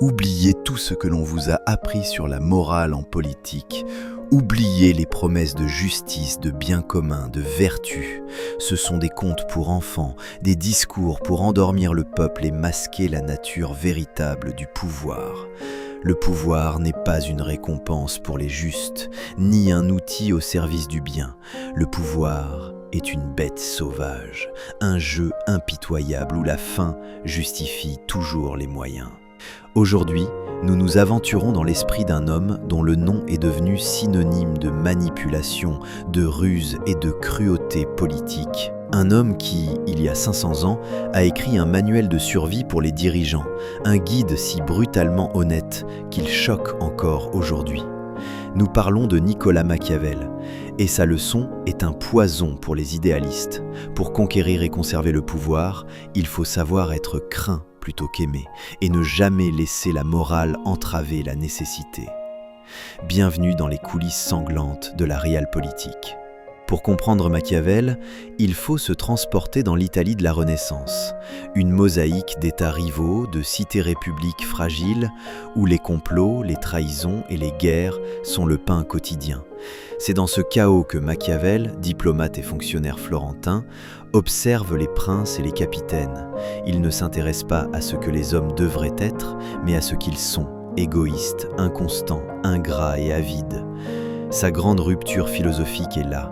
Oubliez tout ce que l'on vous a appris sur la morale en politique. Oubliez les promesses de justice, de bien commun, de vertu. Ce sont des contes pour enfants, des discours pour endormir le peuple et masquer la nature véritable du pouvoir. Le pouvoir n'est pas une récompense pour les justes, ni un outil au service du bien. Le pouvoir est une bête sauvage, un jeu impitoyable où la fin justifie toujours les moyens. Aujourd'hui, nous nous aventurons dans l'esprit d'un homme dont le nom est devenu synonyme de manipulation, de ruse et de cruauté politique. Un homme qui, il y a 500 ans, a écrit un manuel de survie pour les dirigeants, un guide si brutalement honnête qu'il choque encore aujourd'hui. Nous parlons de Nicolas Machiavel, et sa leçon est un poison pour les idéalistes. Pour conquérir et conserver le pouvoir, il faut savoir être craint plutôt qu'aimer, et ne jamais laisser la morale entraver la nécessité. Bienvenue dans les coulisses sanglantes de la realpolitik. Pour comprendre Machiavel, il faut se transporter dans l'Italie de la Renaissance, une mosaïque d'États rivaux, de cités-républiques fragiles, où les complots, les trahisons et les guerres sont le pain quotidien. C'est dans ce chaos que Machiavel, diplomate et fonctionnaire florentin, observe les princes et les capitaines. Il ne s'intéresse pas à ce que les hommes devraient être, mais à ce qu'ils sont, égoïstes, inconstants, ingrats et avides. Sa grande rupture philosophique est là.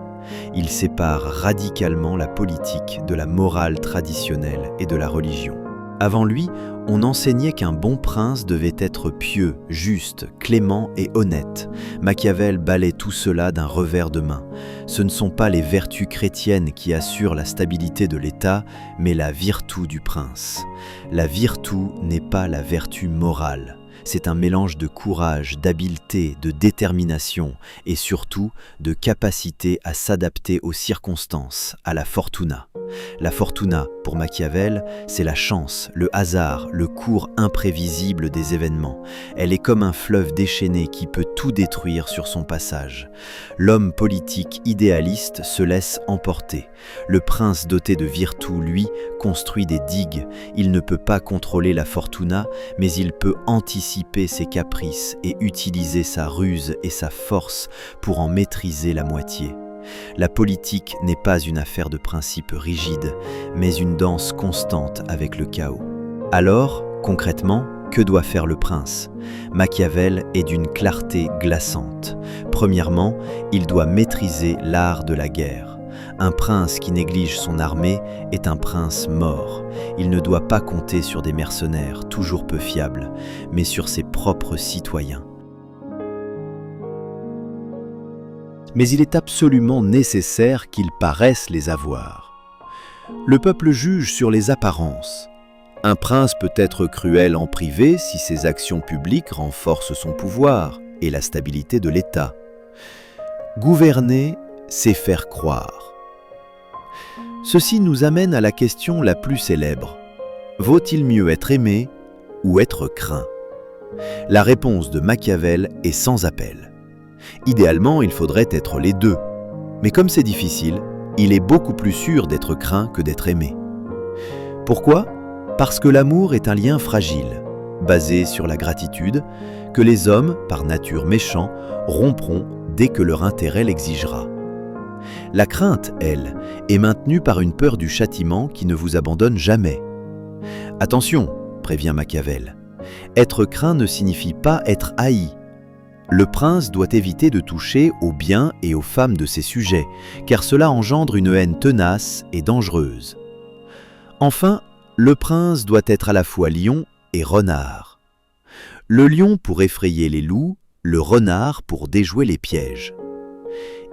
Il sépare radicalement la politique de la morale traditionnelle et de la religion. Avant lui, on enseignait qu'un bon prince devait être pieux, juste, clément et honnête. Machiavel balaie tout cela d'un revers de main. Ce ne sont pas les vertus chrétiennes qui assurent la stabilité de l'État, mais la virtu du prince. La virtu n'est pas la vertu morale. C'est un mélange de courage, d'habileté, de détermination et surtout de capacité à s'adapter aux circonstances, à la fortuna. La fortuna, pour Machiavel, c'est la chance, le hasard, le cours imprévisible des événements. Elle est comme un fleuve déchaîné qui peut tout détruire sur son passage. L'homme politique idéaliste se laisse emporter. Le prince doté de virtu, lui, construit des digues. Il ne peut pas contrôler la fortuna, mais il peut anticiper ses caprices et utiliser sa ruse et sa force pour en maîtriser la moitié. La politique n'est pas une affaire de principes rigides, mais une danse constante avec le chaos. Alors, concrètement, que doit faire le prince? Machiavel est d'une clarté glaçante. Premièrement, il doit maîtriser l'art de la guerre. Un prince qui néglige son armée est un prince mort. Il ne doit pas compter sur des mercenaires, toujours peu fiables, mais sur ses propres citoyens. Mais il est absolument nécessaire qu'ils paraissent les avoir. Le peuple juge sur les apparences. Un prince peut être cruel en privé si ses actions publiques renforcent son pouvoir et la stabilité de l'État. Gouverner, c'est faire croire. Ceci nous amène à la question la plus célèbre. Vaut-il mieux être aimé ou être craint? La réponse de Machiavel est sans appel. Idéalement, il faudrait être les deux. Mais comme c'est difficile, il est beaucoup plus sûr d'être craint que d'être aimé. Pourquoi? Parce que l'amour est un lien fragile, basé sur la gratitude, que les hommes, par nature méchants, rompront dès que leur intérêt l'exigera. La crainte, elle, est maintenue par une peur du châtiment qui ne vous abandonne jamais. Attention, prévient Machiavel, être craint ne signifie pas être haï. Le prince doit éviter de toucher aux biens et aux femmes de ses sujets, car cela engendre une haine tenace et dangereuse. Enfin, le prince doit être à la fois lion et renard. Le lion pour effrayer les loups, le renard pour déjouer les pièges.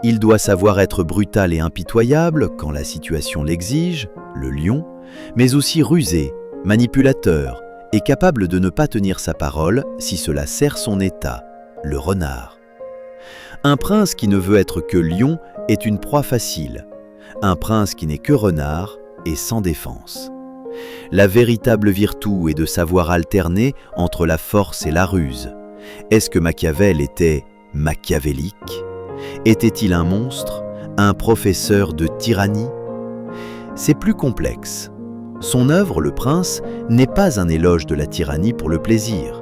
Il doit savoir être brutal et impitoyable quand la situation l'exige, le lion, mais aussi rusé, manipulateur et capable de ne pas tenir sa parole si cela sert son état, le renard. Un prince qui ne veut être que lion est une proie facile. Un prince qui n'est que renard est sans défense. La véritable vertu est de savoir alterner entre la force et la ruse. Est-ce que Machiavel était machiavélique? Était-il un monstre, un professeur de tyrannie? C'est plus complexe. Son œuvre, Le Prince, n'est pas un éloge de la tyrannie pour le plaisir.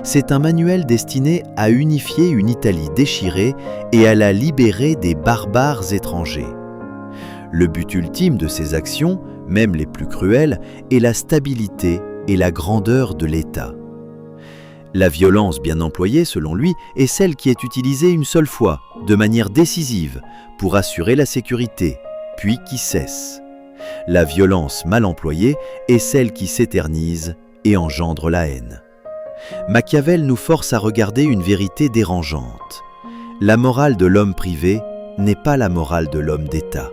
C'est un manuel destiné à unifier une Italie déchirée et à la libérer des barbares étrangers. Le but ultime de ces actions, même les plus cruelles, est la stabilité et la grandeur de l'État. La violence bien employée, selon lui, est celle qui est utilisée une seule fois, de manière décisive, pour assurer la sécurité, puis qui cesse. La violence mal employée est celle qui s'éternise et engendre la haine. Machiavel nous force à regarder une vérité dérangeante. La morale de l'homme privé n'est pas la morale de l'homme d'État.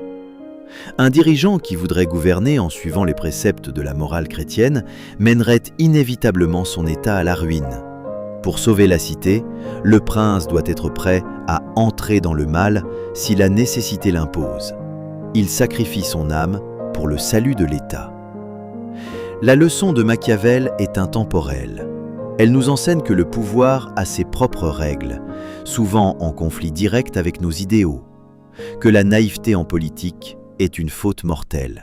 Un dirigeant qui voudrait gouverner en suivant les préceptes de la morale chrétienne mènerait inévitablement son État à la ruine. Pour sauver la cité, le prince doit être prêt à entrer dans le mal si la nécessité l'impose. Il sacrifie son âme pour le salut de l'État. La leçon de Machiavel est intemporelle. Elle nous enseigne que le pouvoir a ses propres règles, souvent en conflit direct avec nos idéaux, que la naïveté en politique est une faute mortelle.